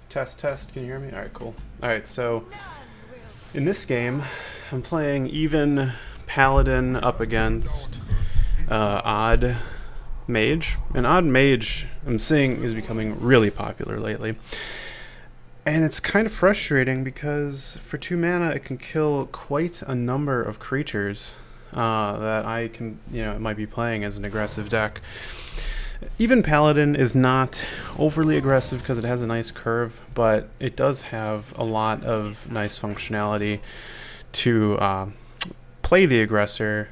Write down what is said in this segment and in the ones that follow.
Test, test. Can you hear me? All right, cool. All right, so in this game, I'm playing even Paladin up against odd Mage. And odd Mage, I'm seeing, is becoming really popular lately. And it's kind of frustrating because for 2 mana, it can kill quite a number of creatures that I can, might be playing as an aggressive deck. Even Paladin is not overly aggressive because it has a nice curve, but it does have a lot of nice functionality to play the aggressor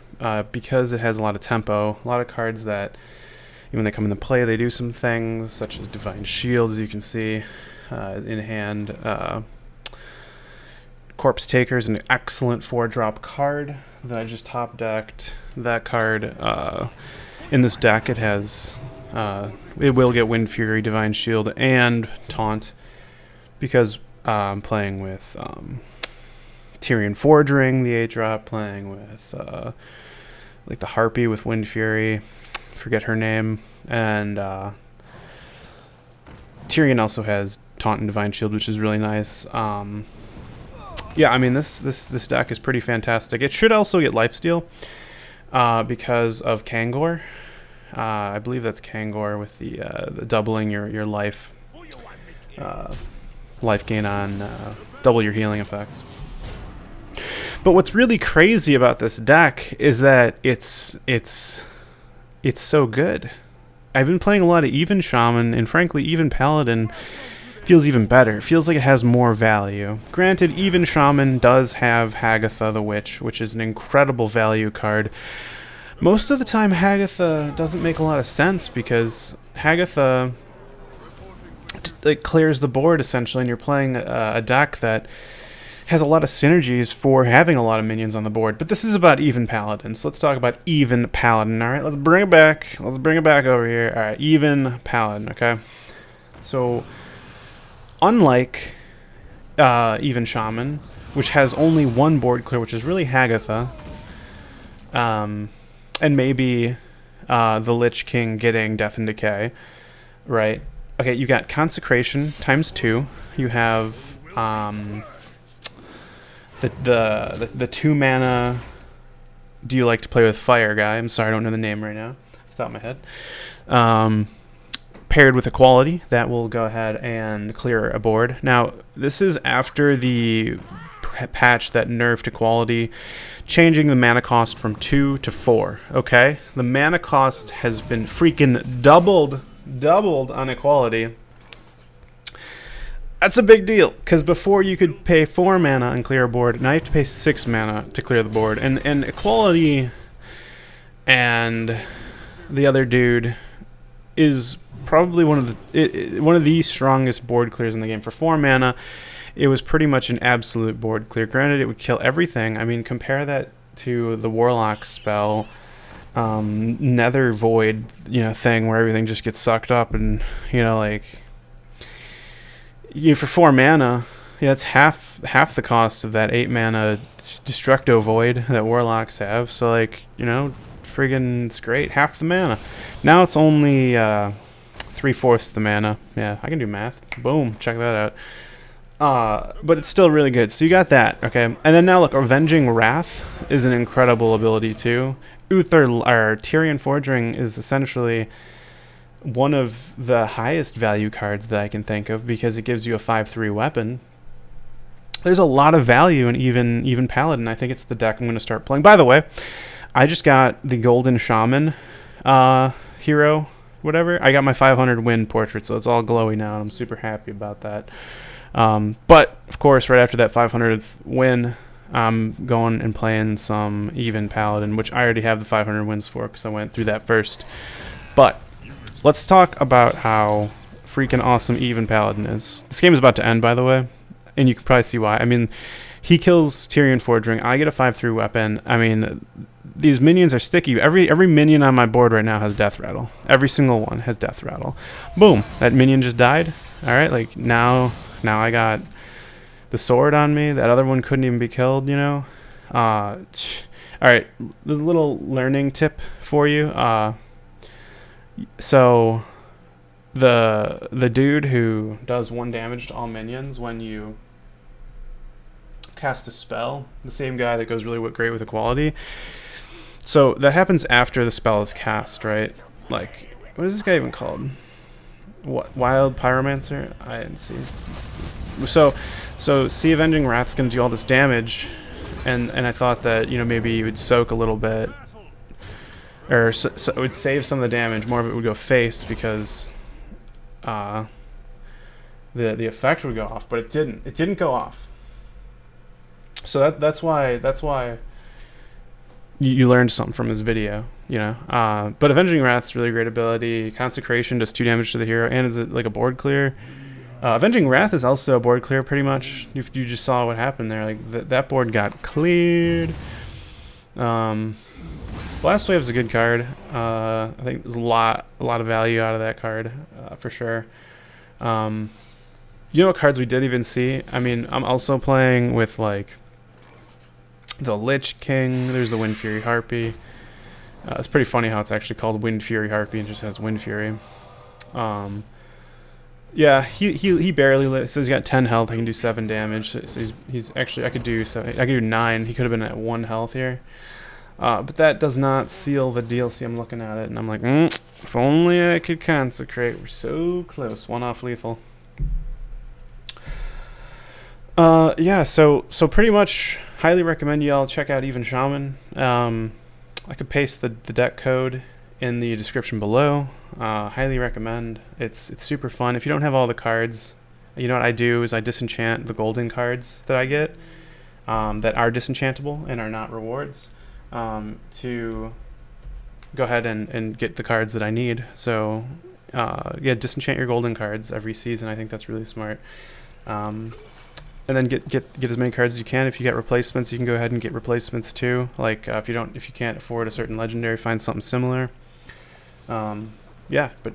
because it has a lot of tempo, a lot of cards that, when they come into play, they do some things, such as Divine Shield, as you can see in hand. Corpse Taker is an excellent 4-drop card that I just top-decked. That card, in this deck, it has... it will get Wind Fury, Divine Shield, and Taunt because I'm playing with Tyrian Forging, the 8-drop, playing with like the Harpy with Wind Fury, forget her name, and Tyrian also has Taunt and Divine Shield, which is really nice. Yeah, I mean this deck is pretty fantastic. It should also get Lifesteal because of Kangor. I believe that's Kangor with the doubling your life gain on double your healing effects. But what's really crazy about this deck is that it's so good. I've been playing a lot of even Shaman, and frankly, even Paladin feels even better. It feels like it has more value. Granted, even Shaman does have Hagatha the Witch, which is an incredible value card. Most of the time, Hagatha doesn't make a lot of sense because Hagatha clears the board, essentially, and you're playing a deck that has a lot of synergies for having a lot of minions on the board. But this is about even Paladin, so let's talk about even Paladin, alright? Let's bring it back. Let's bring it back over here. Alright, even Paladin, okay? So, unlike even Shaman, which has only one board clear, which is really Hagatha, and maybe the Lich King getting Death and Decay, right? Okay, you got Consecration times 2. You have the 2 mana. Do you like to play with fire guy? I'm sorry, I don't know the name right now. Off the top of my head. Paired with Equality, that will go ahead and clear a board. Now, this is after the patch that nerfed Equality, changing the mana cost from 2 to 4. Okay, the mana cost has been freaking doubled on Equality. That's a big deal, because before you could pay 4 mana and clear a board, now you have to pay 6 mana to clear the board. And Equality and the other dude is probably one of the strongest board clears in the game. For 4 mana, it was pretty much an absolute board clear. Granted, it would kill everything. I mean, compare that to the Warlock spell, Nether Void, thing where everything just gets sucked up, and for 4 mana, it's half the cost of that 8 mana Destructo Void that Warlocks have. So friggin' it's great. Half the mana. Now it's only 3/4 the mana. Yeah, I can do math. Boom, check that out. But it's still really good. So you got that, okay? And then now look, Avenging Wrath is an incredible ability too. Tyrian Forging is essentially one of the highest value cards that I can think of because it gives you a 5/3 weapon. There's a lot of value in even Paladin. I think it's the deck I'm going to start playing. By the way, I just got the Golden Shaman hero, whatever. I got my 500 win portrait, so it's all glowy now, and I'm super happy about that. But, of course, right after that 500th win, I'm going and playing some even Paladin, which I already have the 500 wins for because I went through that first. But let's talk about how freaking awesome even Paladin is. This game is about to end, by the way, and you can probably see why. I mean, he kills Tyrian Forging. I get a 5/3 weapon. I mean, these minions are sticky. Every minion on my board right now has Death Rattle. Every single one has Death Rattle. Boom. That minion just died. All right, now I got the sword on me. That other one couldn't even be killed, All right, there's a little learning tip for you. So the dude who does 1 damage to all minions when you cast a spell, the same guy that goes really great with equality. So that happens after the spell is cast, right? Like, what is this guy even called? What, Wild Pyromancer? I didn't see. So Sea Avenging Wrath's gonna do all this damage, and I thought that, you know, maybe you would soak a little bit, or so it would save some of the damage. More of it would go face because the effect would go off, but it didn't. It didn't go off. So that's why you learned something from his video, you know. But Avenging Wrath's really great ability. Consecration does 2 damage to the hero, and is like a board clear. Avenging Wrath is also a board clear, pretty much. You just saw what happened there. Like that board got cleared. Blast Wave's a good card. I think there's a lot of value out of that card, for sure. You know what cards we did even see? I mean, I'm also playing with like the Lich King. There's the Wind Fury Harpy. It's pretty funny how it's actually called Wind Fury Harpy and just has Wind Fury. Yeah, he barely lives. So he's got 10 health. I can do 7 damage. So he's actually, I could do 7. I could do 9. He could have been at 1 health here. But that does not seal the deal. See, I'm looking at it and I'm like, if only I could consecrate. We're so close. 1 off lethal. Yeah, so pretty much highly recommend y'all check out Even Shaman. I could paste the deck code in the description below. Highly recommend. It's super fun. If you don't have all the cards, you know what I do is I disenchant the golden cards that I get, that are disenchantable and are not rewards, to go ahead and get the cards that I need. So yeah, disenchant your golden cards every season. I think that's really smart. And then get as many cards as you can. If you get replacements, you can go ahead and get replacements too. Like if you can't afford a certain legendary, find something similar. Yeah, but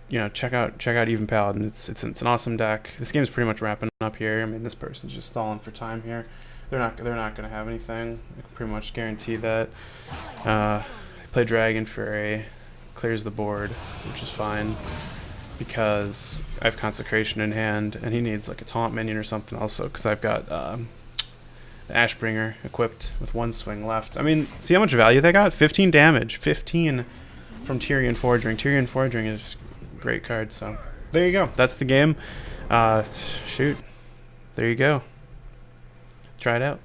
you know, check out Even Paladin. It's an awesome deck. This game's pretty much wrapping up here. I mean, this person's just stalling for time here. They're not gonna have anything. I can pretty much guarantee that. Play Dragon Fury, clears the board, which is fine, because I have Consecration in hand, and he needs like a taunt minion or something also, because I've got the Ashbringer equipped with 1 swing left. I mean, see how much value they got? 15 damage. 15 from Tyrion Forging. Tyrion Forging is a great card, so there you go. That's the game. Shoot. There you go. Try it out.